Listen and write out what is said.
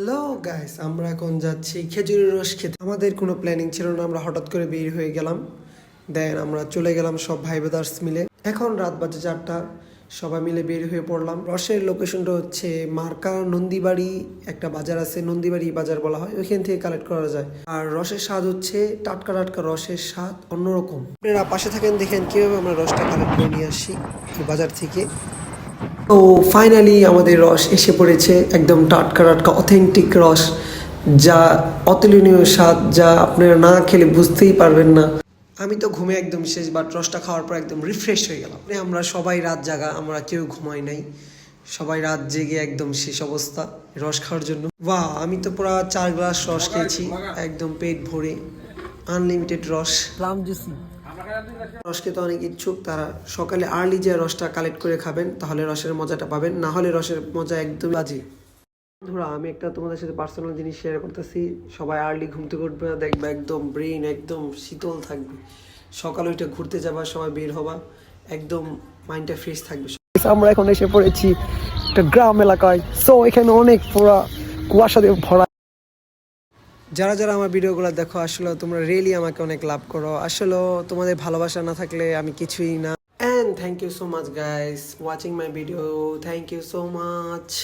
Hello guys, আমরা এখন যাচ্ছি খেজুরের রস খেতে। আমাদের কোনো প্ল্যানিং ছিল না, আমরা হঠাৎ করে বের হয়ে গেলাম। দেন আমরা চলে গেলাম সব ভাই ব্রাদার্স মিলে। এখন রাত বাজে 4টা, সবাই মিলে বের হয়ে পড়লাম। রসের লোকেশনটা হচ্ছে মার্কা নন্দীবাড়ি, একটা বাজার আছে নন্দীবাড়ি বাজার বলা হয়, ওইখান থেকে কালেক্ট করা যায়। আর রসের স্বাদ হচ্ছে টাটকা টাটকা রসের স্বাদ অন্যরকম। আপনারা পাশে থাকেন, দেখেন কিভাবে আমরা রসটা কালেক্ট করে নিয়ে আসি বাজার থেকে। তো ফাইনালি আমাদের রস এসে পড়েছে, একদম টাটকা টাটকা অথেন্টিক রস, যা অতুলনীয় স্বাদ, যা আপনারা না খেলে বুঝতেই পারবেন না। আমি তো ঘুমে একদম শেষ, বাট রসটা খাওয়ার পর একদম রিফ্রেশ হয়ে গেলাম। আমরা সবাই রাত জাগা, আমরা কেউ ঘুমাই নাই, সবাই রাত জেগে একদম শেষ অবস্থা রস খাওয়ার জন্য। বাহ, আমি তো পুরো 4 গ্লাস রস খেয়েছি একদম পেট ভরে, আনলিমিটেড রস। রস খেতে অনেক ইচ্ছুক তারা সকালে আর্লি যে রসটা কালেক্ট করে খাবেন, তাহলে রসের মজাটা পাবেন, না হলে রসের মজা একদম বাজে। বন্ধুরা, আমি একটা তোমাদের সাথে পার্সোনাল জিনিস শেয়ার করতেছি। সবাই আর্লি ঘুম থেকে উঠবে, দেখবে একদম ব্রেন একদম শীতল থাকবে। সকালে ওইটা ঘুরতে যাবা, সবাই বের হবা, একদম মাইন্ডটা ফ্রেশ থাকবে। আমরা এখন এসে পড়েছি একটা গ্রাম এলাকায়, সো এখানে অনেক পুরা কুয়াশা দিয়ে ভরা। যারা যারা আমার ভিডিওগুলো দেখো, আসলে তোমরা রিয়েলি আমাকে অনেক লাভ করো। আসলে তোমাদের ভালোবাসা না থাকলে আমি কিছুই না। And thank you so much guys watching my video. Thank you so much.